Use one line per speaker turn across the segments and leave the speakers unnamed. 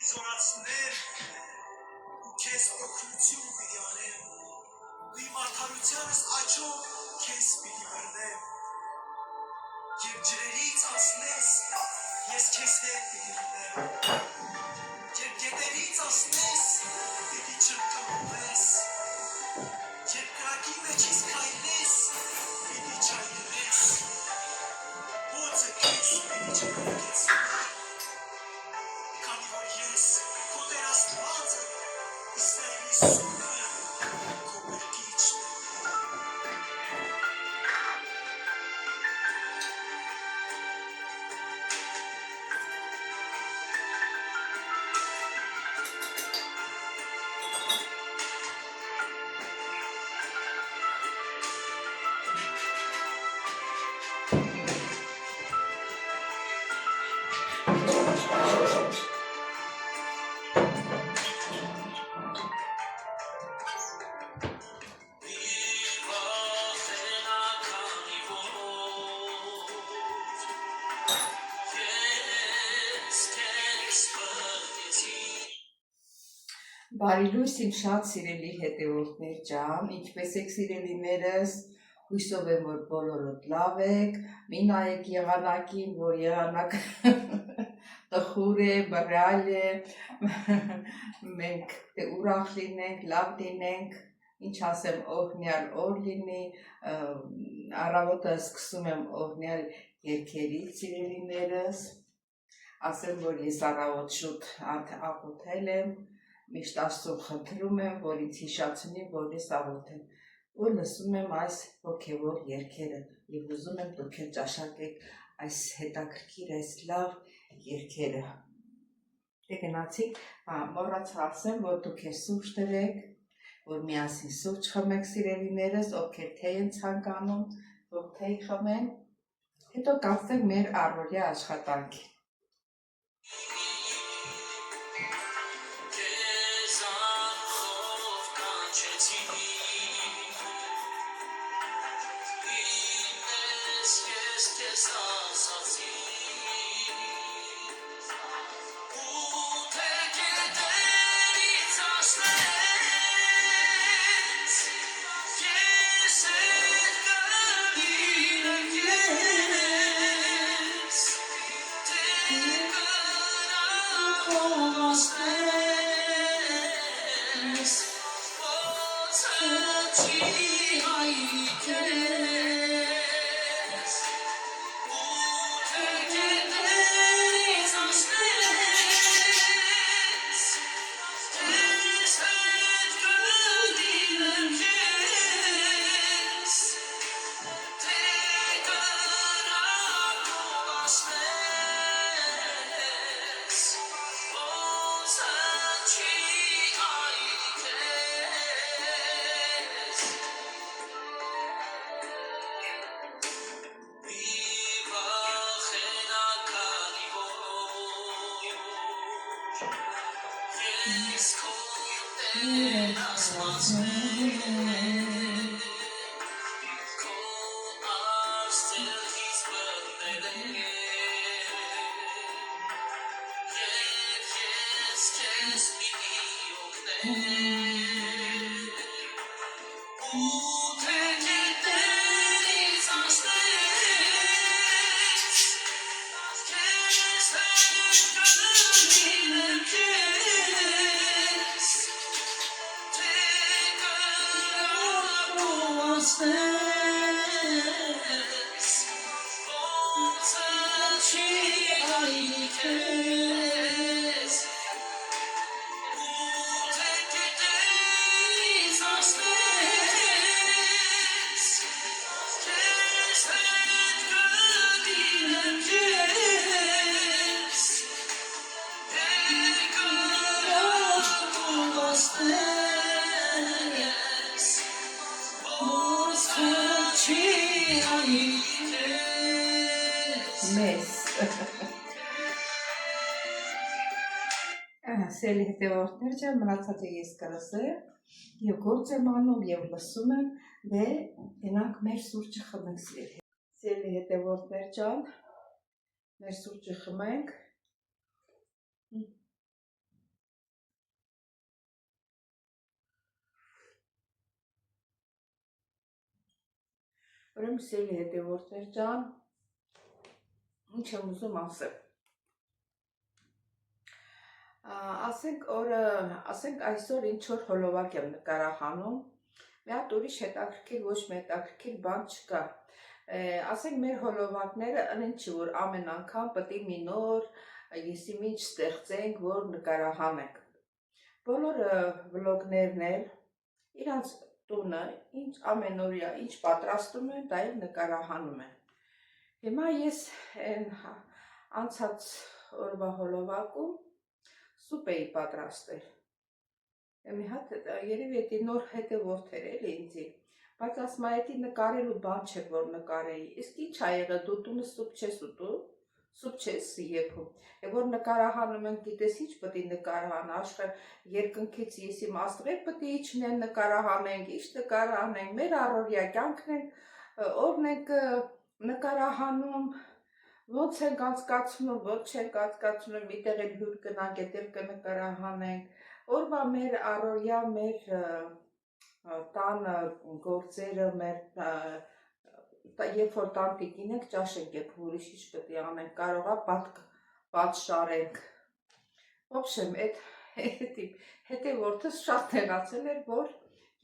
Զորացներ ու քեզ օգնություն պիտի անեմ, ու իմ արդարությանս աճով քեզ պիտի բռնեմ, երբ ջրերից անցնես, ես քեզ հետ պիտի լինեմ, երբ գետերից անցնես, պիտի չընկղմվես, երբ կրակի մեջից քայլես, պիտի չայրես, ոցը քեզ պիտի չկրակեցնի, քանի որ ես քո Տեր Աստվածը, Իսրայելի սուրբը, քո բրկիչն եմ։
Բարի լույս իմ շատ սիրելի հետևորդներ ջան, ինչպես եք սիրելիներս, հույսով եմ, որ բոլորդ լավ եք, մի նայեք եղանակին, որ եղանակը տխուր է, բռալ է, մենք թե ուրախ լինենք, լավ լինենք, ինչ ասեմ, օրհնյալ օր լինի, առավոտը սկսում եմ օրհնյալ երգերից սիրելիներս, ասեմ, որ ես առավոտ շուտ աղոթել եմ, միշտ Աստծուն խնդրում եմ, որ ինձ հիշացնի, որ ես աղոթեմ, ու լսում եմ այս հոգևոր երգերը և ուզում եմ դուք էլ ճաշակեք այս հետաքրքիր, այս լավ երգերը։ Դե գնացիք, մոռացա ասեմ, որ դուք էլ սուրճ դրեք, որ միասին սուրճ խմեք սիրելիներս, ովքեր թեյ են ցանկանում, որ թեյ խմեն, հետո կացնենք մեր առօրյա աշխատանքի։ Սիրելի հետևորդներ ջան, մնացածը ես կլսեմ և գործ եմ անում և լսում եմ, դե գնանք մեր սուրճը խմենք սիրելի հետևորդներ ջան, մեր սուրճը խմենք, Ուրեմն սիրելի հետևորդներ ջան, ինչ եմ ուզում ասել։ Ասենք այսօր ինչ որ հոլովակ եմ նկարահանում, մի հատ ուրիշ հետաքրքիր, ոչ մի հետաքրքիր բան չկա։ Ասենք մեր հոլովակները ընեն չի, որ ամեն անգամ պետք է մի նոր եսիմինչ ստեղծենք, որ նկարահանենք։ Բոլոր վլոգներն էլ իրանց տունը, ինչ ամենօրյա, ինչ պատրաստում են, դա էլ նկարահանում են։ Հիմա ես անցած օրվա հոլովակում սուպ էի պատրաստել։ Մի հատ երևի էդի նոր հետևորդ էր ինձի, բայց ասում է էդի նկարելու բան չէ, որ նկարեի։ Իսկ ինչ ա եղել, դու տունը սուպ չես ուտում, սուպ չես եփում։ Որ նկարահանում ենք, գիտես ինչ պետք է նկարահան, աշխարհ երկնքից ես իմ աստղեր պետք է իջնեն նկարահանենք, ինչ նկարահանենք, մեր առօրյա կյանքն ենք, օրն ենք նկարահանում, ոնց ենք անցկացնում, ոնց չենք անցկացնում, միտեղ էլ հյուր գնանք, էդել կնկարահանենք, օրվա մեր առօրյա, մեր տան գործերը, երբ որ տանտիկին ենք ճաշենք եփում, ուրիշ ինչ պետք է անենք, կարող է պատշարենք։ Ոբշեմ, այդ հետևորդս շատ տեղացել էր, որ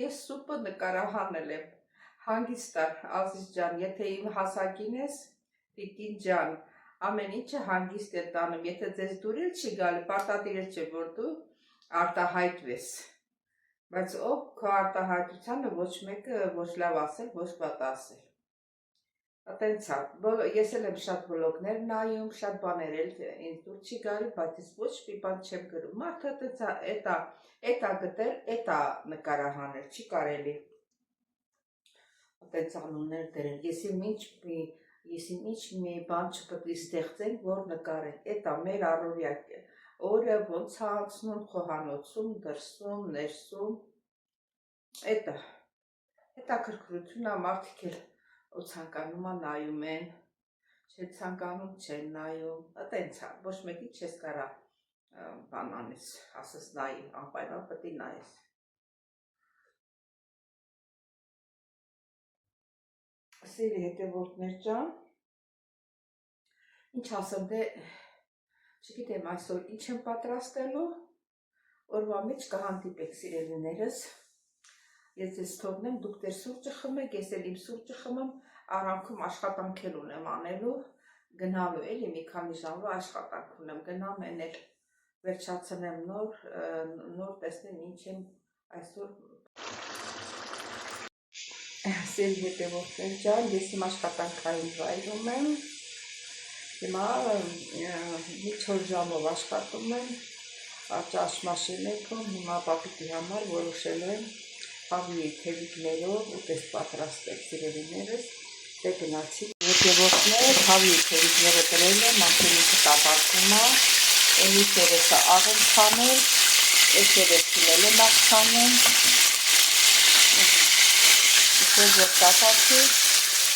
ես սուպը նկարահանել եմ։ Հանգիստ ար, Ազիզ ջան, եթե իմ հասակին ես, տիկին ջան, ամեն ինչը հանգիստ է տանում, եթե ձեզ դուր էլ չի գալի, պարտադիր չէ, որ դու արտահայտվես։ Բայց ով քո արտահայտությանը ոչ մեկը ոչ լավ ասել, ոչ վատ ասել։ Տենց ա, ես էլ եմ շատ վլոգներ նայում, շատ բաներ էլ ինձ դուր չի գալի, բայց ես ոչ մի բան չեմ գրում։ Մարդը տենց ա, էտա գտել, էտա նկարահանել, չի կարելի։ Տենց անուններ դրել, ես ինչ մի բան չպետք է ստեղծենք, որ նկարենք, էտա մեր առօրյա օրը ոնց է անցնում խոհանոցում, դրսում, ներսում, հետաքրքրություն ա, մարդիկ էլ ցանկանում ա նայում են, չէ ցանկանում չեն նայում, տենց ա, ոչ մեկի չես կարա բան անես, ասես նայի, անպայման պետք է նայես։ Սիրելի հետևորդներ ջան, ինչ ասեմ, դե չգիտեմ այսօր ինչ եմ պատրաստելու, օրվա մեջ կհանդիպեք սիրելիներս, ես ձեզ թողնեմ, դուք դեր սուրճը խմեք, ես էլ իմ սուրճը խմեմ, արանքում աշխատանքել ունեմ անելու, գնալու էլի մի քանի ժամվա աշխատանք ունեմ, գնամ են էլ վերջացնեմ նոր տեսնեմ ինչ եմ այսօր։ Սիրելի հետևորդներ ջան, ես իմ աշխատանքային վայրում եմ, հիմա մի 4 ժամով աշխատում եմ, ճաշմաշին եկում, հիմա պապիկի համար որոշել եմ հավիի թևիկներով ուտեստ պատրաստել սիրելիներս, դե գնացի հետևորդներ, հավիի թևիկները դրել եմ, մաշինիկը տապակում է, էնի տերեսը աղեմ չանել, այս երեսին էլ եմ աղցանում, որ տապակի,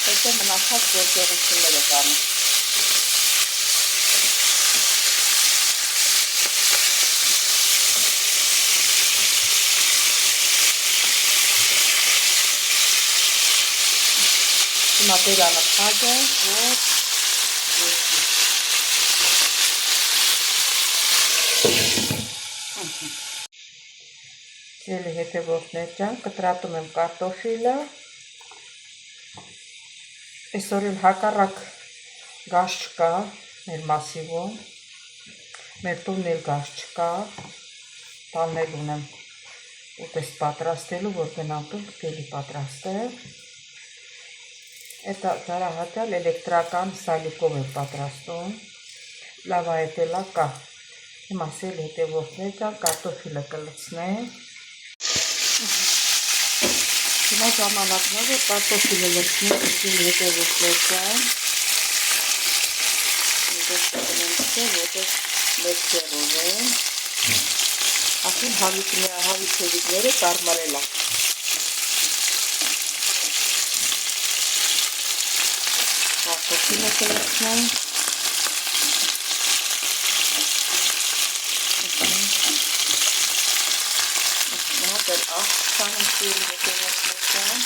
հետո մնացած գործողությունները կանեմ։ Հիմա բերանը փակ է, որ Սիրելի հետևորդներ ջան, կտրատում եմ կարտոֆիլը, այսօր էլ հակառակ գազ չկա մեր մասիվում, մեր տունն էլ գազ չկա, բանել ունեմ ուտեստ պատրաստելու, որ գնամ տուն պետք է պատրաստել, Էտա դարահատյալ էլեկտրական սալիկով եմ պատրաստում, լավ այդելա կա, հիմա սիրելի հետևորդներ ջան, կարտոֆիլը կլցնեմ, հիմա ժամանակն է, որ կարտոֆիլը լցնեմ, սիրելի հետևորդներ ջան, որտեղ մեկ քերով եմ, ասում հավի թևիկները կարմարելա։ Կարտոֆիլը կլցնեմ, Ահ, սանսիրի հետևորդներ ջան,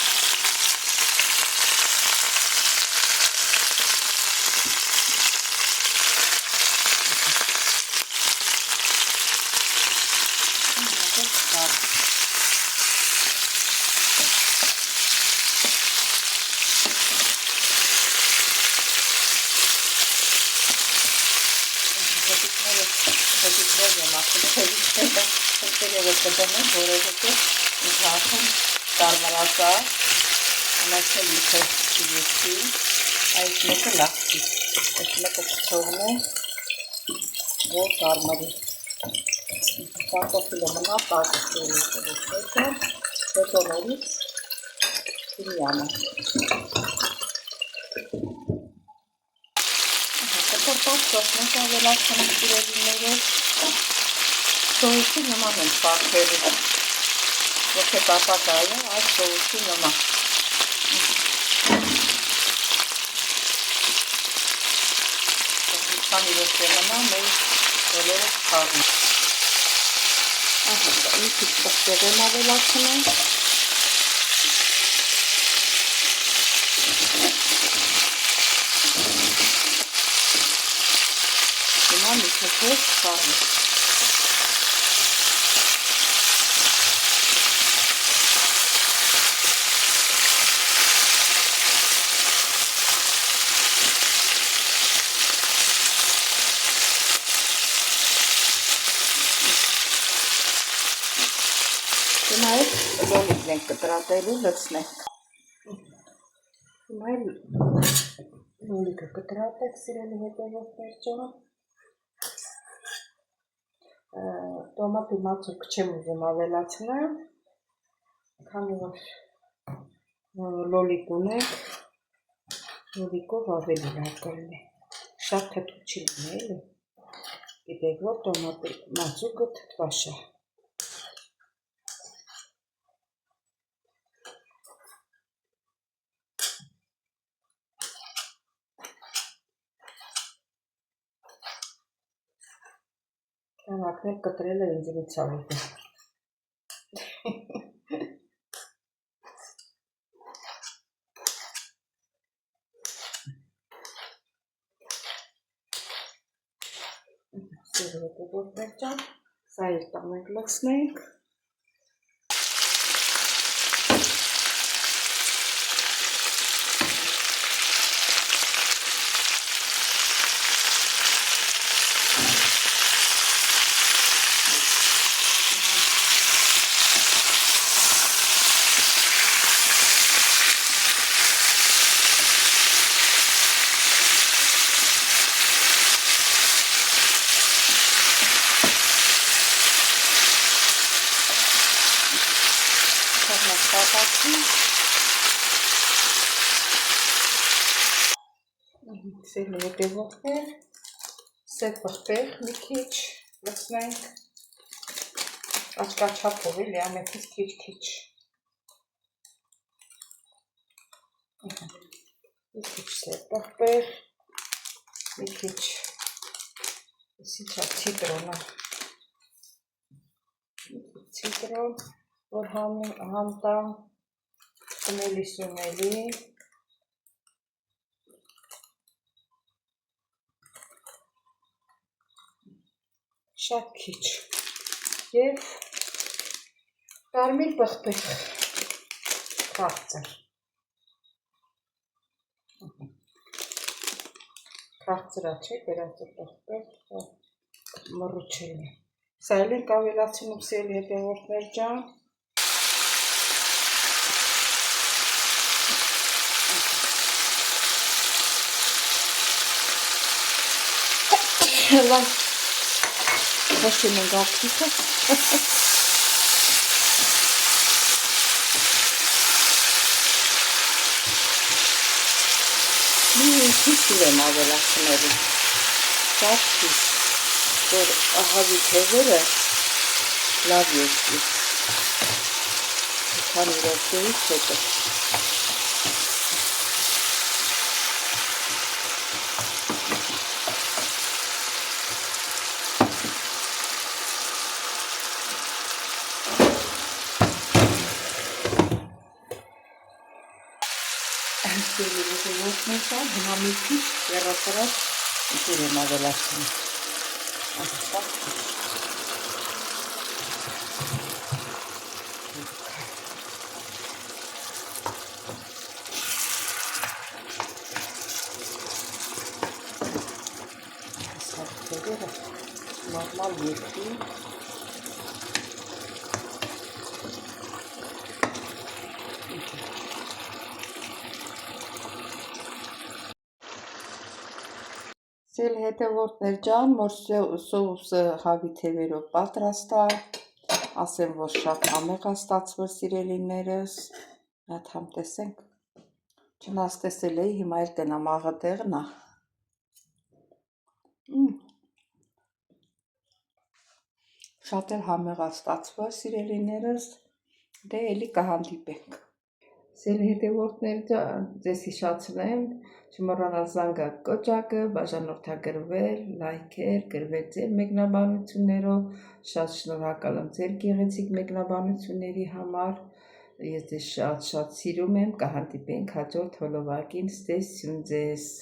Soğuşu numanın farkları. Roket apakaya az soğuşu numan. Tam iletişimden ve böyle kaldı. Aha, iyi küçük dedim abelasını. Numan bir köpek kaldı. Bunlar lolik renkli kıtratayla lösnek. Bunlar lolik kıtratak sireli hedef vereceğim. Domates maçuk çemuzum avelacına. Քանի որ լոլիկ ունենք, լոլիկով ավելի լավ կլինի։ Շատ թթու չի լինի, էլի։ Գիտեք, որ տոմատի մածուկը թթվաշ է։ Կյանակներ կտրել է ինձ վիցավետը։ Սիրվետը որ վերջան, սա իր տանենք լցնենք։ Սիրլի հետևողներ, սետ բխտեղ մի քիչ լցնենք, աչկաչապով էլի ամենքից քիչ-քիչ, մի քիչ սետ բխտեղ, մի քիչ, սիչա ցիտրոնը, ցիտրոն, որ համտամ, խմելի սունելի, շատ քիչ եւ կարմիր բխտեղ քաղցր չէ վերածել բխտեղ մռուչել է սա էլ ենք ավելացնում սիրելի հետևորդներ ջան լավ Başını kaptık. Hiç bilmem abelasınları. Çok pis. Dur, aha bir tezere. Lav yeşil. Kanırası içecek. Mesela dinamikli yaratarak içeri modelasını. երկի։ Սել հետևորդներ ջան, որ սոուսը հավի թևերով պատրաստ է, ասեմ, որ շատ համեղ է ստացվել սիրելիներս, այդ համ տեսենք, չնայած տեսել էի, հիմա էլ տենամ աղատեղն է, շատ էլ համեղ է ստացվել սիրելիներս, դե էլի կհանդիպենք։ Սել հետևորդներ ջան, ձեզ հիշացնեմ, չմոռանալ զանգակ կոճակը, բաժանորդագրվել, լայքել, գրվել ձեր մեկնաբանություններով, շատ շնորհակալ եմ ձեր գեղեցիկ մեկնաբանությունների համար, ես ձեզ շատ սիրում եմ, կհանդիպենք հաջորդ հոլովակին, ստեսյուն ձեզ։